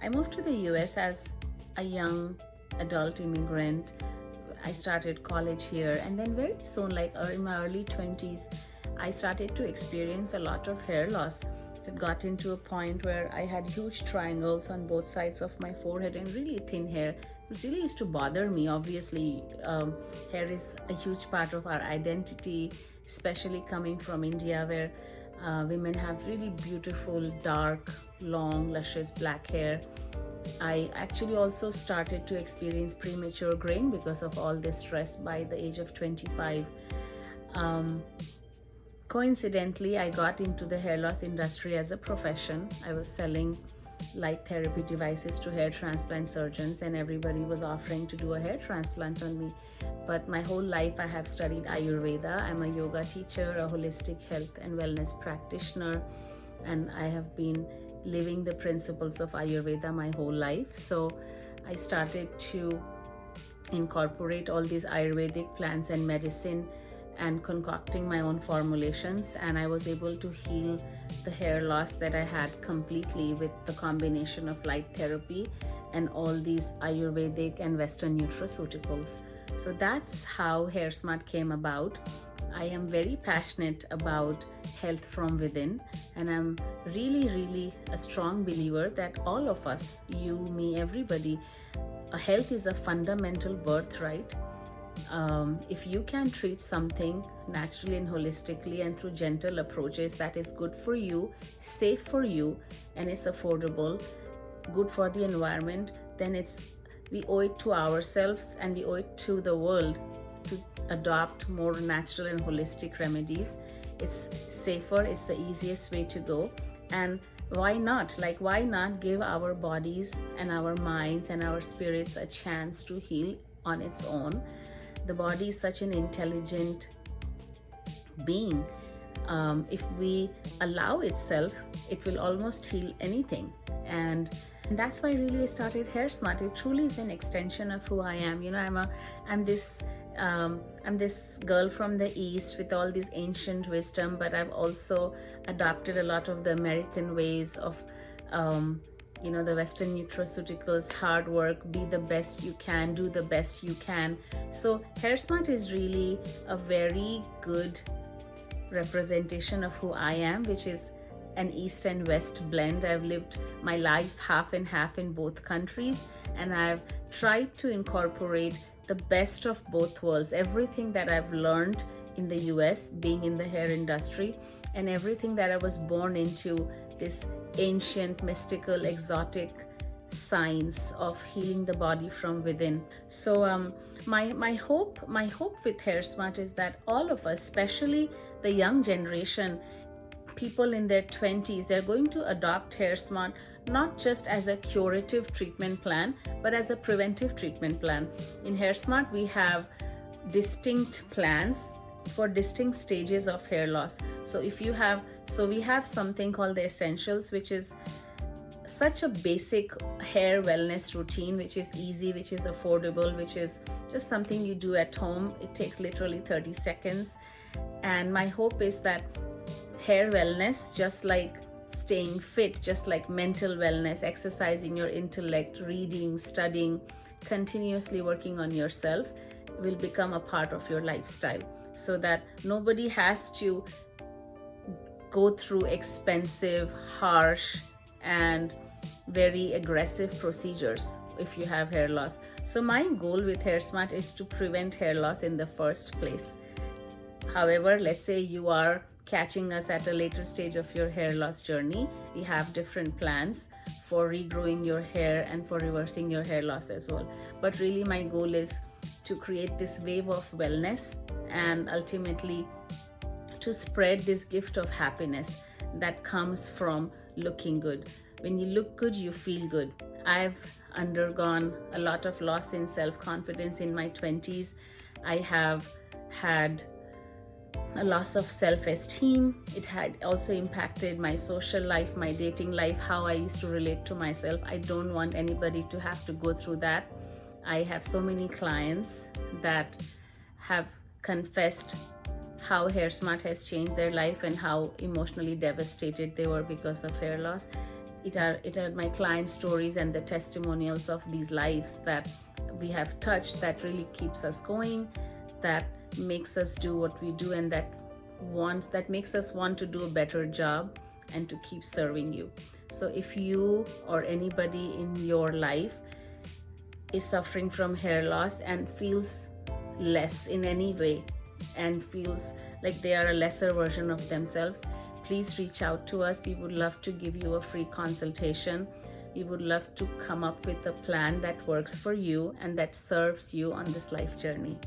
I moved to the US as a young adult immigrant. I started college here, and then very soon, like in my early 20s, I started to experience a lot of hair loss. It got into a point where I had huge triangles on both sides of my forehead and really thin hair. It really used to bother me. Obviously, hair is a huge part of our identity, especially coming from India, where women have really beautiful, dark, long, luscious black hair. I actually also started to experience premature graying because of all this stress by the age of 25. Coincidentally, I got into the hair loss industry as a profession. I was selling light therapy devices to hair transplant surgeons, and everybody was offering to do a hair transplant on me. But my whole life I have studied Ayurveda. I'm a yoga teacher, a holistic health and wellness practitioner, and I have been living the principles of Ayurveda my whole life. So I started to incorporate all these Ayurvedic plants and medicine and concocting my own formulations, and I was able to heal the hair loss that I had completely with the combination of light therapy and all these Ayurvedic and Western nutraceuticals. So that's how HairSmart came about. I am very passionate about health from within, and I'm really a strong believer that all of us, you, me, everybody, health is a fundamental birthright. If you can treat something naturally and holistically and through gentle approaches that is good for you, safe for you, and it's affordable, good for the environment, then we owe it to ourselves and we owe it to the world to adopt more natural and holistic remedies. It's safer, it's the easiest way to go, and why not give our bodies and our minds and our spirits a chance to heal on its own? The body is such an intelligent being. If we allow itself, it will almost heal anything. And that's why really I started HairSmart. It truly is an extension of who I am. I'm this girl from the East with all this ancient wisdom, but I've also adopted a lot of the American ways of the Western nutraceuticals, hard work, be the best you can, do the best you can. So HairSmart is really a very good representation of who I am, which is an East and West blend. I've lived my life half and half in both countries, and I've tried to incorporate the best of both worlds. Everything that I've learned in the US, being in the hair industry, and everything that I was born into, this ancient, mystical, exotic science of healing the body from within. So my hope with HairSmart is that all of us, especially the young generation, people in their 20s, they're going to adopt HairSmart not just as a curative treatment plan, but as a preventive treatment plan. In HairSmart, we have distinct plans for distinct stages of hair loss. So we have something called the Essentials, which is such a basic hair wellness routine, which is easy, which is affordable, which is just something you do at home. It takes literally 30 seconds. And my hope is that hair wellness, just like staying fit, just like mental wellness, exercising your intellect, reading, studying, continuously working on yourself, will become a part of your lifestyle, so that nobody has to go through expensive, harsh, and very aggressive procedures if you have hair loss. So my goal with HairSmart is to prevent hair loss in the first place. However, let's say you are catching us at a later stage of your hair loss journey. We have different plans for regrowing your hair and for reversing your hair loss as well. But really my goal is to create this wave of wellness and ultimately to spread this gift of happiness that comes from looking good. When you look good, you feel good. I've undergone a lot of loss in self-confidence in my 20s. I have had a loss of self-esteem. It had also impacted my social life, my dating life, how I used to relate to myself. I don't want anybody to have to go through that. I have so many clients that have confessed how HairSmart has changed their life and how emotionally devastated they were because of hair loss. it are my client stories and the testimonials of these lives that we have touched that really keeps us going, that makes us do what we do, and that makes us want to do a better job and to keep serving you. So if you or anybody in your life is suffering from hair loss and feels less in any way and feels like they are a lesser version of themselves, please reach out to us. We would love to give you a free consultation. We would love to come up with a plan that works for you and that serves you on this life journey.